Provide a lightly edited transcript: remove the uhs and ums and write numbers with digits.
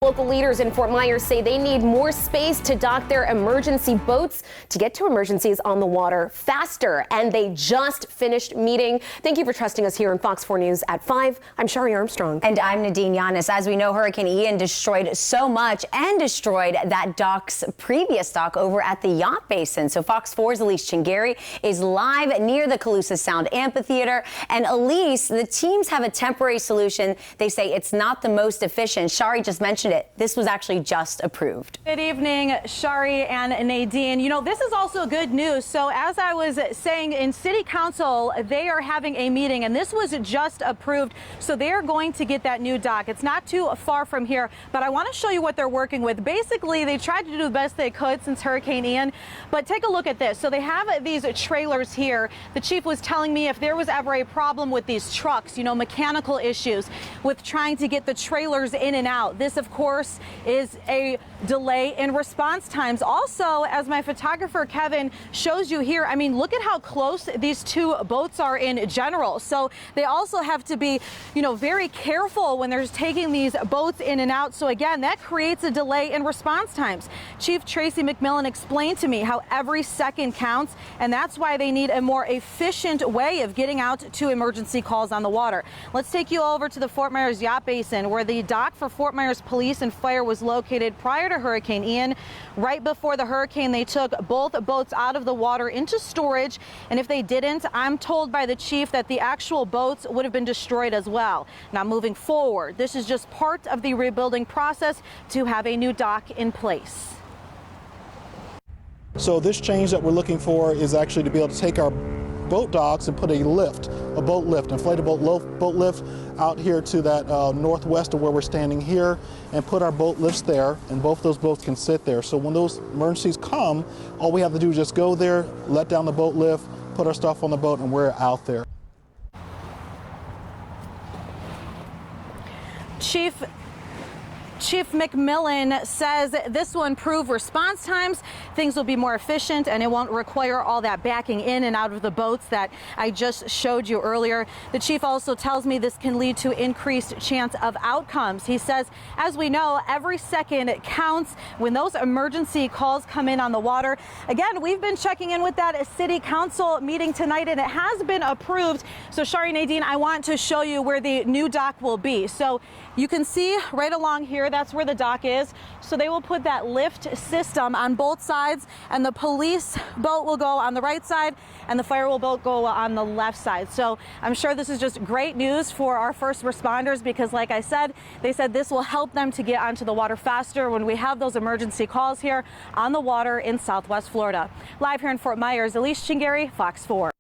Local leaders in Fort Myers say they need more space to dock their emergency boats to get to emergencies on the water faster. And they just finished meeting. Thank you for trusting us here on Fox 4 News at 5. I'm Shari Armstrong. And I'm Nadine Yanis. As we know, Hurricane Ian destroyed so much and destroyed that previous dock over at the yacht basin. So Fox 4's Elise Chingari is live near the Calusa Sound Amphitheater. And Elise, the teams have a temporary solution. They say it's not the most efficient. Shari just mentioned it. This was actually just approved. Good evening, Shari and Nadine. You know, this is also good news. So as I was saying, in City Council, they are having a meeting and this was just approved. So they are going to get that new dock. It's not too far from here, but I want to show you what they're working with. Basically, they tried to do the best they could since Hurricane Ian, but take a look at this. So they have these trailers here. The chief was telling me if there was ever a problem with these trucks, you know, mechanical issues with trying to get the trailers in and out. This, of course, is a delay in response times. Also, as my photographer Kevin shows you here, I mean, look at how close these two boats are in general. So they also have to be, you know, very careful when they're taking these boats in and out. So again, that creates a delay in response times. Chief Tracy McMillan explained to me how every second counts, and that's why they need a more efficient way of getting out to emergency calls on the water. Let's take you over to the Fort Myers Yacht Basin, where the dock for Fort Myers Police and Fire was located prior to Hurricane Ian. Right before the hurricane, they took both boats out of the water into storage, and if they didn't, I'm told by the chief that the actual boats would have been destroyed as well. Now, moving forward, this is just part of the rebuilding process to have a new dock in place. So this change that we're looking for is actually to be able to take our boat docks and put a boat lift, inflatable boat lift out here to that northwest of where we're standing here, and put our boat lifts there, and both those boats can sit there. So when those emergencies come, all we have to do is just go there, let down the boat lift, put our stuff on the boat, and we're out there. Chief McMillan says this will improve response times, things will be more efficient, and it won't require all that backing in and out of the boats that I just showed you earlier. The chief also tells me this can lead to increased chance of outcomes. He says, as we know, every second counts when those emergency calls come in on the water. Again, we've been checking in with that City Council meeting tonight, and it has been approved. So Shari, Nadine, I want to show you where the new dock will be. So you can see right along here, that's where the dock is. So they will put that lift system on both sides, and the police boat will go on the right side and the fire boat go on the left side. So I'm sure this is just great news for our first responders, because like I said, they said this will help them to get onto the water faster when we have those emergency calls here on the water in Southwest Florida. Live here in Fort Myers, Elise Chingari, Fox 4.